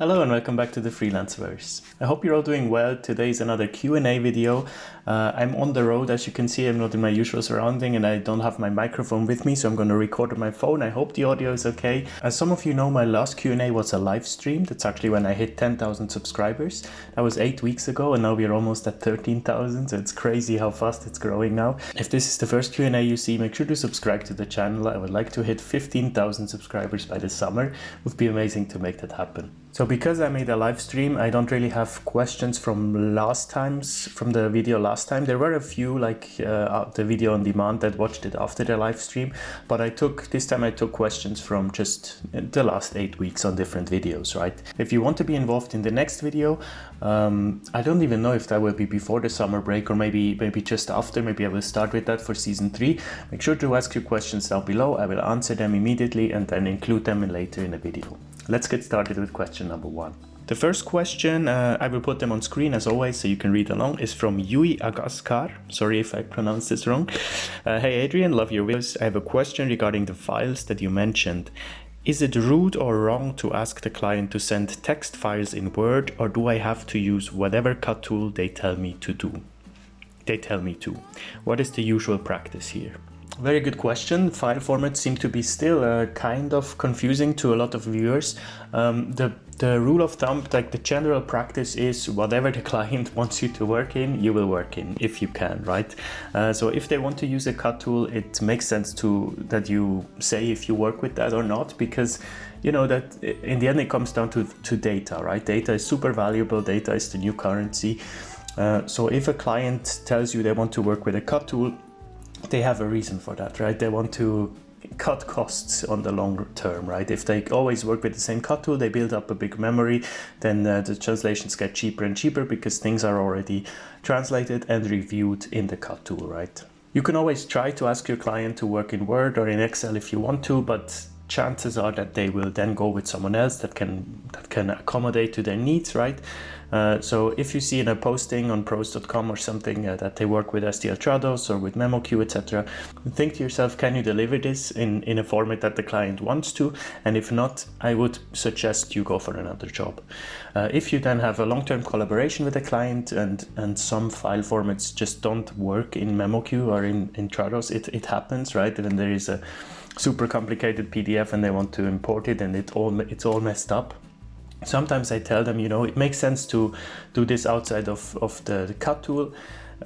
Hello and welcome back to the Freelanceverse. I hope you're all doing well. Today is another Q&A video. I'm on the road, as you can see. I'm not in my usual surrounding and I don't have my microphone with me, so I'm going to record on my phone. I hope the audio is okay. As some of you know, my last Q&A was a live stream. That's actually when I hit 10,000 subscribers. That was 8 weeks ago and now we're almost at 13,000, so it's crazy how fast it's growing now. If this is the first Q&A you see, make sure to subscribe to the channel. I would like to hit 15,000 subscribers by the summer. It would be amazing to make that happen. So because I made a live stream, I don't really have questions from the video last time. There were a few, like the video on demand, that watched it after the live stream, but this time I took questions from just the last 8 weeks on different videos, right? If you want to be involved in the next video, I don't even know if that will be before the summer break or maybe just after. Maybe I will start with that for season 3. Make sure to ask your questions down below. I will answer them immediately and then include them later in the video. Let's get started with question number 1. The first question, I will put them on screen as always so you can read along, is from Yui Agaskar. Sorry if I pronounced this wrong. Hey Adrian, love your videos. I have a question regarding the files that you mentioned. Is it rude or wrong to ask the client to send text files in Word, or do I have to use whatever cut tool they tell me to? What is the usual practice here? Very good question. File formats seem to be still kind of confusing to a lot of viewers. The rule of thumb, like the general practice, is whatever the client wants you to work in, you will work in if you can, right? So if they want to use a cut tool, it makes sense that you say if you work with that or not, because you know that in the end it comes down to data, right? Data is super valuable. Data is the new currency. So if a client tells you they want to work with a cut tool, they have a reason for that, right? They want to cut costs on the long term, right? If they always work with the same cut tool, they build up a big memory, then the translations get cheaper and cheaper because things are already translated and reviewed in the cut tool, right? You can always try to ask your client to work in Word or in Excel if you want to, but chances are that they will then go with someone else that can accommodate to their needs, right? So if you see in a posting on Probst.com or something that they work with STL Trados or with MemoQ, etc., think to yourself, can you deliver this in a format that the client wants to? And if not, I would suggest you go for another job. If you then have a long-term collaboration with a client and some file formats just don't work in MemoQ or in Trados, it happens, right? And then there is a super complicated PDF and they want to import it and it's all messed up. Sometimes I tell them, it makes sense to do this outside of the cut tool.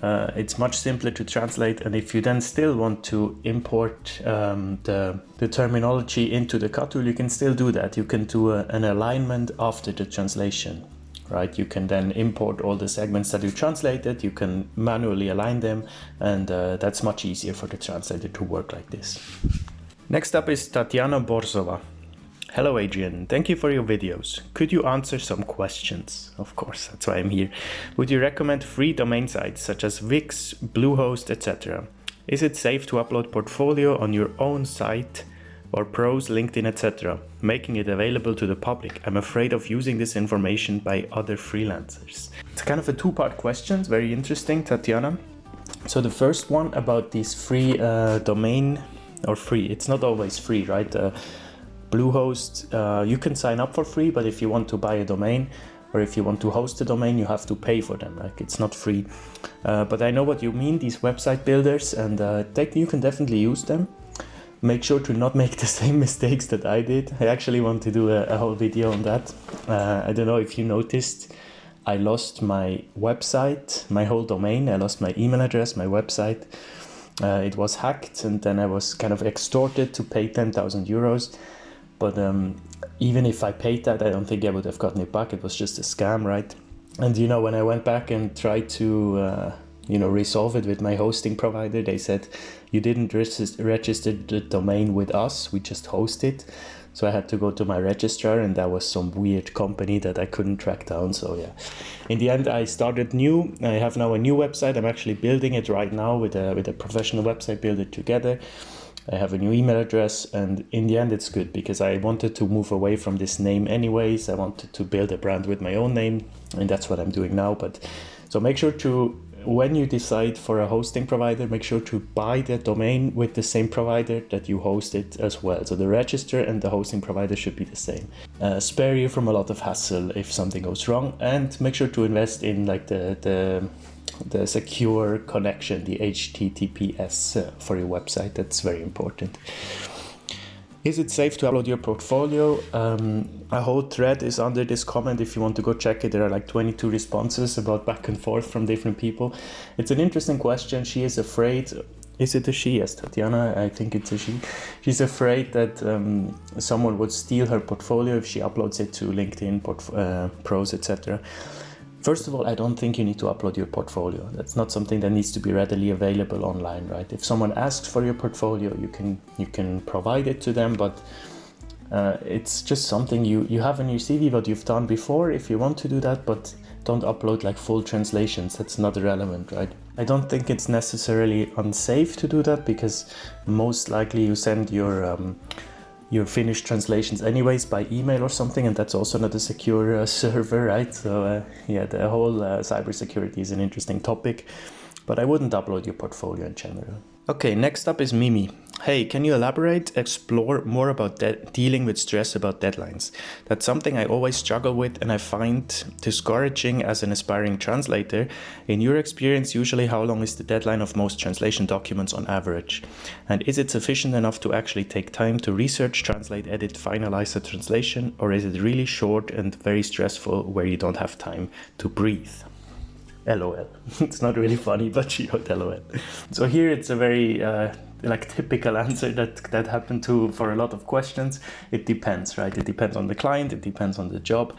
It's much simpler to translate, and if you then still want to import the terminology into the cut tool, you can still do that. You can do an alignment after the translation, right? You can then import all the segments that you translated, you can manually align them, and that's much easier for the translator to work like this. Next up is Tatiana Borzova. Hello Adrian, thank you for your videos. Could you answer some questions? Of course, that's why I'm here. Would you recommend free domain sites such as Wix, Bluehost, etc.? Is it safe to upload portfolio on your own site or pros, LinkedIn, etc., making it available to the public? I'm afraid of using this information by other freelancers. It's kind of a two-part question, it's very interesting, Tatiana. So the first one about these free domain, or free, it's not always free, right? Bluehost, you can sign up for free, but if you want to buy a domain or if you want to host a domain, you have to pay for them. Like, it's not free. But I know what you mean, these website builders, and you can definitely use them. Make sure to not make the same mistakes that I did. I actually want to do a whole video on that. I don't know if you noticed, I lost my website, my whole domain. I lost my email address, my website. It was hacked, and then I was kind of extorted to pay 10,000 euros. But even if I paid that, I don't think I would have gotten it back. It was just a scam, right? And when I went back and tried to resolve it with my hosting provider, they said, you didn't register the domain with us, we just host it. So I had to go to my registrar, and that was some weird company that I couldn't track down. So yeah, in the end I started new. I have now a new website. I'm actually building it right now with a professional website builder together. I have a new email address, and in the end it's good because I wanted to move away from this name anyways. I wanted to build a brand with my own name, and that's what I'm doing now. But so make sure to when you decide for a hosting provider, make sure to buy the domain with the same provider that you host it as well. So the register and the hosting provider should be the same. Spare you from a lot of hassle if something goes wrong, and make sure to invest in like the secure connection, the HTTPS for your website. That's very important. Is it safe to upload your portfolio? A whole thread is under this comment if you want to go check it. There are like 22 responses about back and forth from different people. It's an interesting question. She is afraid. Is it a she? Yes, Tatiana, I think it's a she. She's afraid that someone would steal her portfolio if she uploads it to LinkedIn, Pros, etc. First of all, I don't think you need to upload your portfolio. That's not something that needs to be readily available online, right? If someone asks for your portfolio, you can provide it to them, but it's just something you have in your CV, what you've done before, if you want to do that, but don't upload like full translations. That's not relevant, right? I don't think it's necessarily unsafe to do that, because most likely you send your finished translations anyways by email or something, and that's also not a secure server, right? So yeah, the whole cybersecurity is an interesting topic, but I wouldn't upload your portfolio in general. Okay, next up is Mimi. Hey, can you explore more about dealing with stress about deadlines? That's something I always struggle with, and I find discouraging as an aspiring translator. In your experience, usually how long is the deadline of most translation documents on average? And is it sufficient enough to actually take time to research, translate, edit, finalize a translation? Or is it really short and very stressful where you don't have time to breathe? LOL. It's not really funny, but she wrote LOL. So here it's a very typical answer that happened for a lot of questions. It depends, right? It depends on the client. It depends on the job.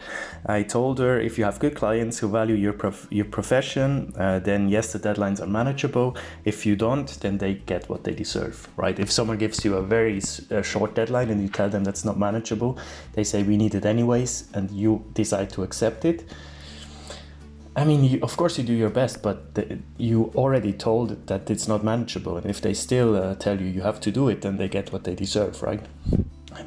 I told her, if you have good clients who value your profession, then yes, the deadlines are manageable. If you don't, then they get what they deserve, right? If someone gives you a very short deadline and you tell them that's not manageable, they say we need it anyways, and you decide to accept it. I mean, of course you do your best, but you already told that it's not manageable. And if they still tell you have to do it, then they get what they deserve, right?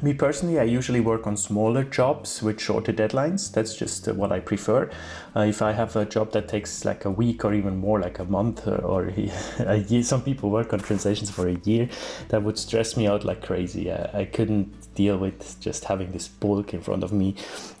Me personally, I usually work on smaller jobs with shorter deadlines. That's just what I prefer. If I have a job that takes like a week or even more, like a month or a year, some people work on translations for a year, that would stress me out like crazy. I couldn't deal with just having this bulk in front of me.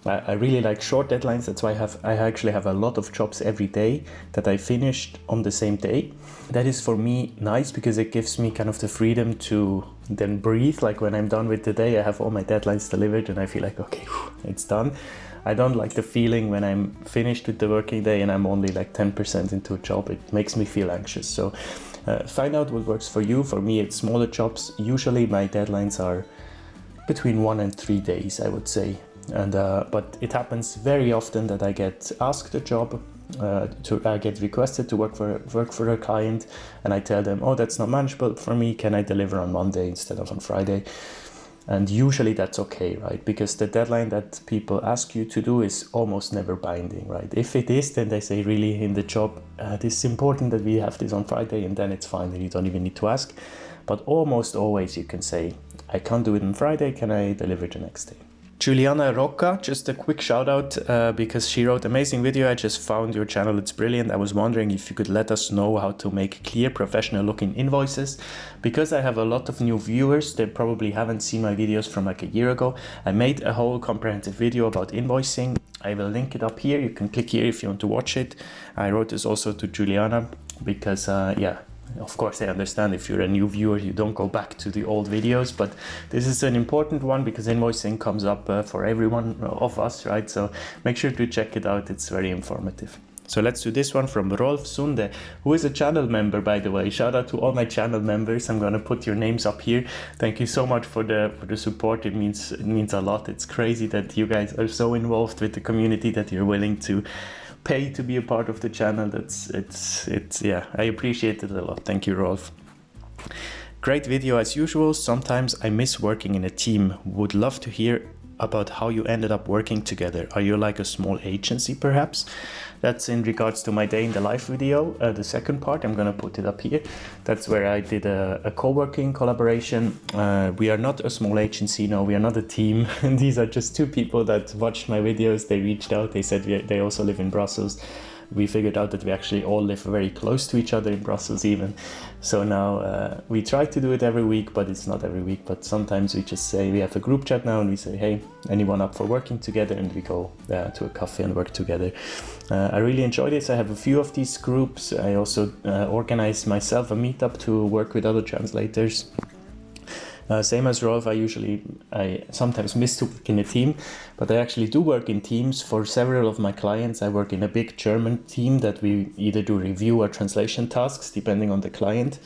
I really like short deadlines. That's why I actually have a lot of jobs every day that I finished on the same day. That is for me nice, because it gives me kind of the freedom to then breathe. Like when I'm done with the day, I have all my deadlines delivered and I feel like, okay, it's done. I don't like the feeling when I'm finished with the working day and I'm only like 10% into a job. It makes me feel anxious. So find out what works for you. For me, it's smaller jobs. Usually my deadlines are between 1 and 3 days, I would say. And but it happens very often that I get asked a job, I get requested to work for a client, and I tell them, oh, that's not manageable for me. Can I deliver on Monday instead of on Friday? And usually that's okay, right? Because the deadline that people ask you to do is almost never binding, right? If it is, then they say really in the job, this is important that we have this on Friday, and then it's fine, and you don't even need to ask. But almost always you can say, I can't do it on Friday, can I deliver the next day? Juliana Rocca, just a quick shout out because she wrote amazing video. I just found your channel, it's brilliant. I was wondering if you could let us know how to make clear, professional looking invoices. Because I have a lot of new viewers, they probably haven't seen my videos from like a year ago. I made a whole comprehensive video about invoicing. I will link it up here. You can click here if you want to watch it. I wrote this also to Juliana because of course, I understand if you're a new viewer, you don't go back to the old videos, but this is an important one because invoicing comes up for every one of us, right? So make sure to check it out. It's very informative. So let's do this one from Rolf Sunde, who is a channel member, by the way. Shout out to all my channel members. I'm going to put your names up here. Thank you so much for the support. It means a lot. It's crazy that you guys are so involved with the community that you're willing to pay to be a part of the channel. Yeah, I appreciate it a lot. Thank you, Rolf. Great video as usual. Sometimes I miss working in a team. Would love to hear about how you ended up working together. Are you like a small agency perhaps? That's in regards to my day in the life video, the second part. I'm gonna put it up here. That's where I did a co-working collaboration. We are not a small agency, no, we are not a team. These are just two people that watched my videos. They reached out, they said they also live in Brussels. we figured out that we actually all live very close to each other in Brussels even. So now we try to do it every week, but it's not every week. But sometimes we just say, we have a group chat now and we say, hey, anyone up for working together? And we go to a cafe and work together. I really enjoy this. I have a few of these groups. I also organize myself a meetup to work with other translators. Same as Rolf, I sometimes miss to work in a team, but I actually do work in teams. For several of my clients, I work in a big German team that we either do review or translation tasks, depending on the client.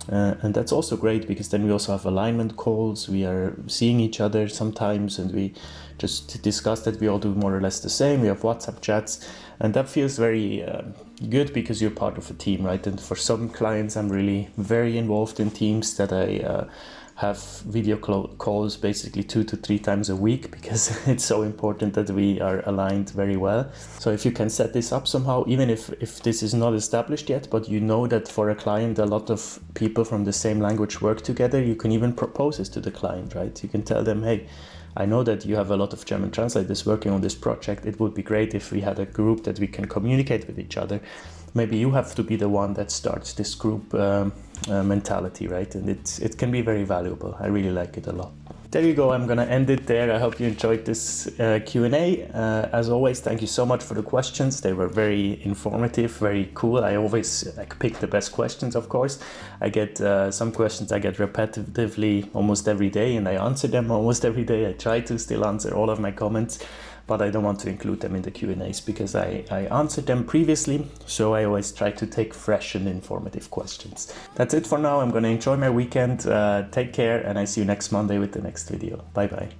And that's also great because then we also have alignment calls. We are seeing each other sometimes and we just discuss that we all do more or less the same. We have WhatsApp chats and that feels very good because you're part of a team, right? And for some clients, I'm really very involved in teams that I have video calls basically 2 to 3 times a week because it's so important that we are aligned very well. So if you can set this up somehow, even if this is not established yet, but you know that for a client a lot of people from the same language work together, you can even propose this to the client, right? You can tell them, hey, I know that you have a lot of German translators working on this project. It would be great if we had a group that we can communicate with each other. Maybe you have to be the one that starts this group mentality, right? And it can be very valuable. I really like it a lot. There you go. I'm going to end it there. I hope you enjoyed this Q&A. As always, thank you so much for the questions. They were very informative, very cool. I always pick the best questions, of course. I get some questions I get repetitively almost every day, and I answer them almost every day. I try to still answer all of my comments, but I don't want to include them in the Q&As because I answered them previously. So I always try to take fresh and informative questions. That's it for now. I'm going to enjoy my weekend. Take care, and I see you next Monday with the next video. Bye bye.